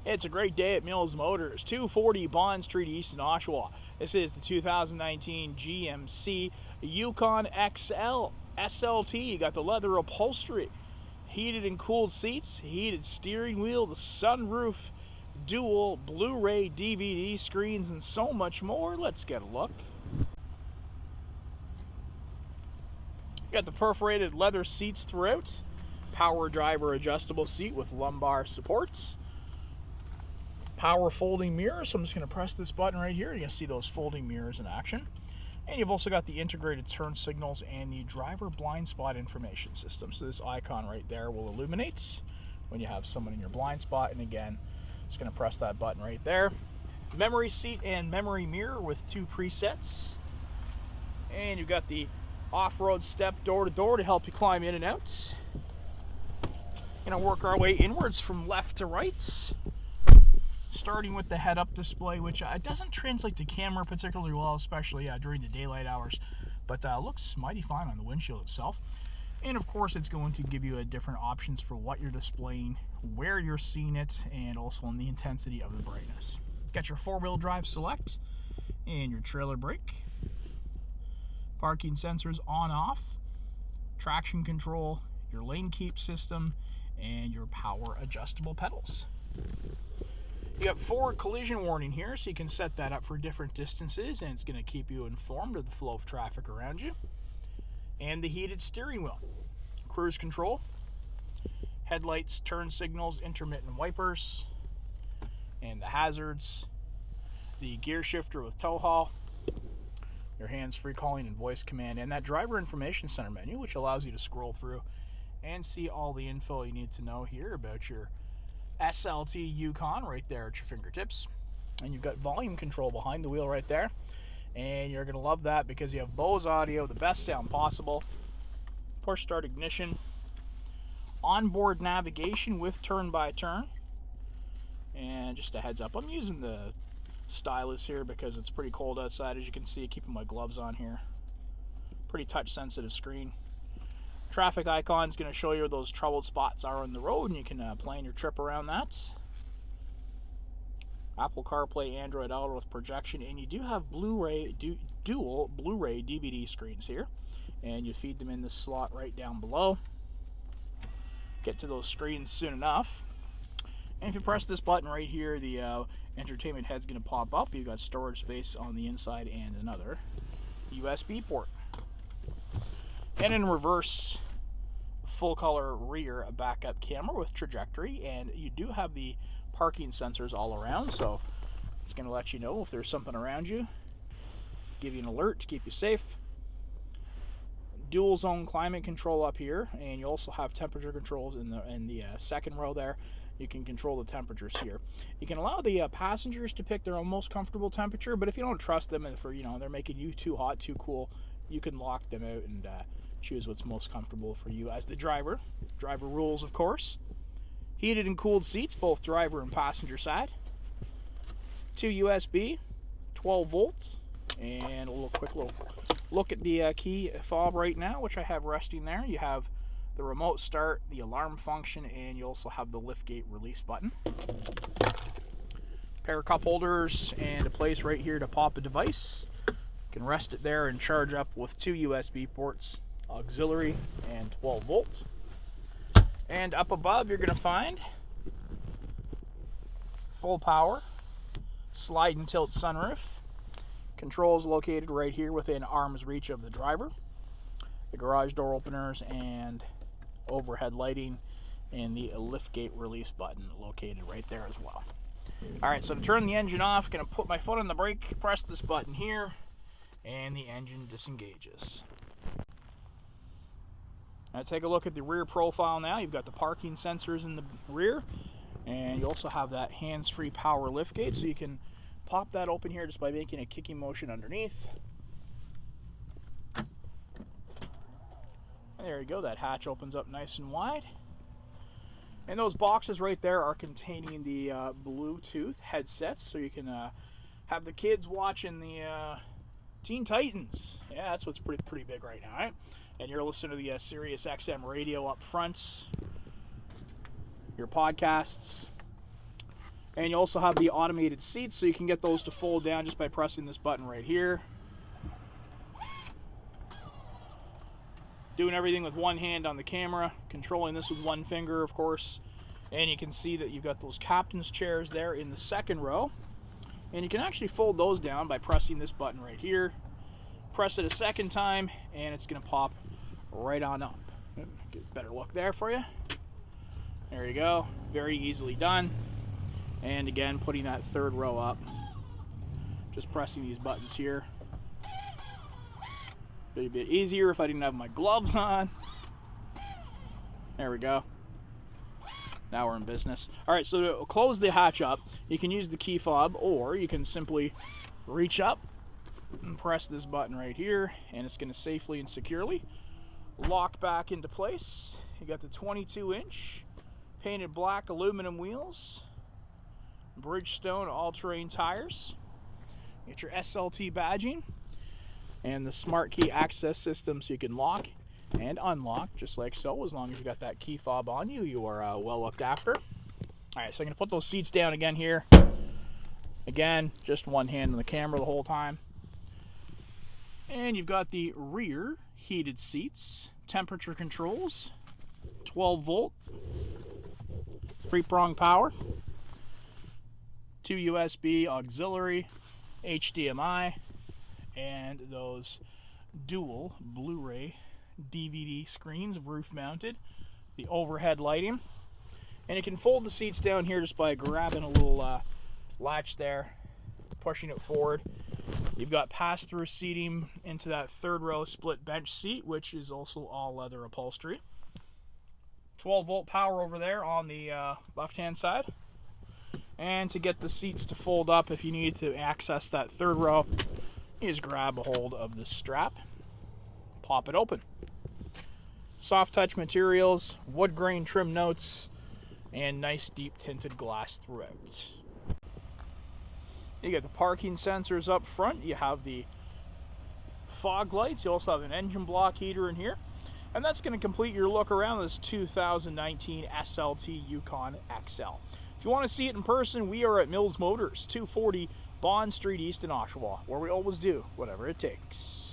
It's a great day at Mills Motors, 240 Bond Street East in Oshawa. This is the 2019 GMC Yukon XL SLT. You got the leather upholstery, heated and cooled seats, heated steering wheel, the sunroof, dual Blu-ray DVD screens, and so much more. Let's get a look. You got the perforated leather seats throughout, power driver adjustable seat with lumbar supports, power folding mirrors. So I'm just going to press this button right here. You're going to see those folding mirrors in action. And you've also got the integrated turn signals and the driver blind spot information system. So this icon right there will illuminate when you have someone in your blind spot. And again, just going to press that button right there. Memory seat and memory mirror with 2 presets. And you've got the off-road step door to door to help you climb in and out. Going to work our way inwards from left to right, starting with the head-up display, which it doesn't translate to camera particularly well, especially during the daylight hours, but looks mighty fine on the windshield itself. And of course, it's going to give you different options for what you're displaying, where you're seeing it, and also on the intensity of the brightness. Got your 4-wheel drive select and your trailer brake, parking sensors on off, traction control, your lane keep system, and your power adjustable pedals. You got forward collision warning here, so you can set that up for different distances, and it's going to keep you informed of the flow of traffic around you. And the heated steering wheel, cruise control, headlights, turn signals, intermittent wipers, and the hazards, the gear shifter with tow haul, your hands-free calling and voice command, and that driver information center menu, which allows you to scroll through and see all the info you need to know here about your SLT Yukon right there at your fingertips. And you've got volume control behind the wheel right there, and you're gonna love that because you have Bose audio, the best sound possible, push start ignition, onboard navigation with turn by turn. And just a heads up, I'm using the stylus here because it's pretty cold outside, as you can see, keeping my gloves on here. Pretty touch sensitive screen. Traffic icon is going to show you where those troubled spots are on the road, and you can plan your trip around that. Apple CarPlay, Android Auto with projection, and you do have dual Blu-ray DVD screens here, and you feed them in this slot right down below. Get to those screens soon enough. And if you press this button right here, the entertainment head's going to pop up. You've got storage space on the inside and another USB port. And in reverse, full color rear backup camera with trajectory, and you do have the parking sensors all around, so it's going to let you know if there's something around you, give you an alert to keep you safe. Dual zone climate control up here, and you also have temperature controls in the second row there. You can control the temperatures here. You can allow the passengers to pick their own most comfortable temperature, but if you don't trust them, and if they're making you too hot, too cool, you can lock them out and choose what's most comfortable for you as the driver. Driver rules, of course. Heated and cooled seats, both driver and passenger side. 2 USB, 12 volts, and a quick look at the key fob right now, which I have resting there. You have the remote start, the alarm function, and you also have the liftgate release button. Pair of cup holders and a place right here to pop a device. You can rest it there and charge up with 2 USB ports, auxiliary and 12 volts. And up above you're going to find full power, slide and tilt sunroof. Controls located right here within arm's reach of the driver. The garage door openers and overhead lighting, and the liftgate release button located right there as well. Alright, so to turn the engine off, going to put my foot on the brake, press this button here, and the engine disengages. Now take a look at the rear profile now. You've got the parking sensors in the rear, and you also have that hands-free power liftgate, so you can pop that open here just by making a kicking motion underneath. And there you go, that hatch opens up nice and wide. And those boxes right there are containing the Bluetooth headsets, so you can have the kids watching the Teen Titans. Yeah, that's what's pretty big right now, right? And you're listening to the Sirius XM radio up front, your podcasts, And you also have the automated seats, so you can get those to fold down just by pressing this button right here. Doing everything with one hand on the camera, controlling this with one finger, of course. And you can see that you've got those captain's chairs there in the second row. And you can actually fold those down by pressing this button right here. Press it a second time, and it's going to pop right on up. Get a better look there for you. There you go. Very easily done. And again, putting that third row up. Just pressing these buttons here. Be a bit easier if I didn't have my gloves on. There we go. Now we're in business. Alright, so to close the hatch up, you can use the key fob, or you can simply reach up and press this button right here, and it's going to safely and securely lock back into place. You got the 22-inch painted black aluminum wheels, Bridgestone all-terrain tires. You get your SLT badging, and the smart key access system, so you can lock and unlock just like so. As long as you got that key fob on you, you are well looked after. Alright, so I'm going to put those seats down again here. Again, just one hand on the camera the whole time. And you've got the rear heated seats, temperature controls, 12 volt, 3-prong power, 2 USB auxiliary, HDMI, and those dual Blu-ray DVD screens, roof mounted, the overhead lighting. And you can fold the seats down here just by grabbing a little latch there, pushing it forward. You've got pass-through seating into that third row split bench seat, which is also all leather upholstery. 12 volt power over there on the left-hand side. And to get the seats to fold up, if you need to access that third row, you just grab a hold of the strap, pop it open. Soft touch materials, wood grain trim notes, and nice deep tinted glass throughout. You get the parking sensors up front. You have the fog lights. You also have an engine block heater in here. And that's going to complete your look around this 2019 SLT Yukon XL. If you want to see it in person, we are at Mills Motors, 240 Bond Street East in Oshawa, where we always do whatever it takes.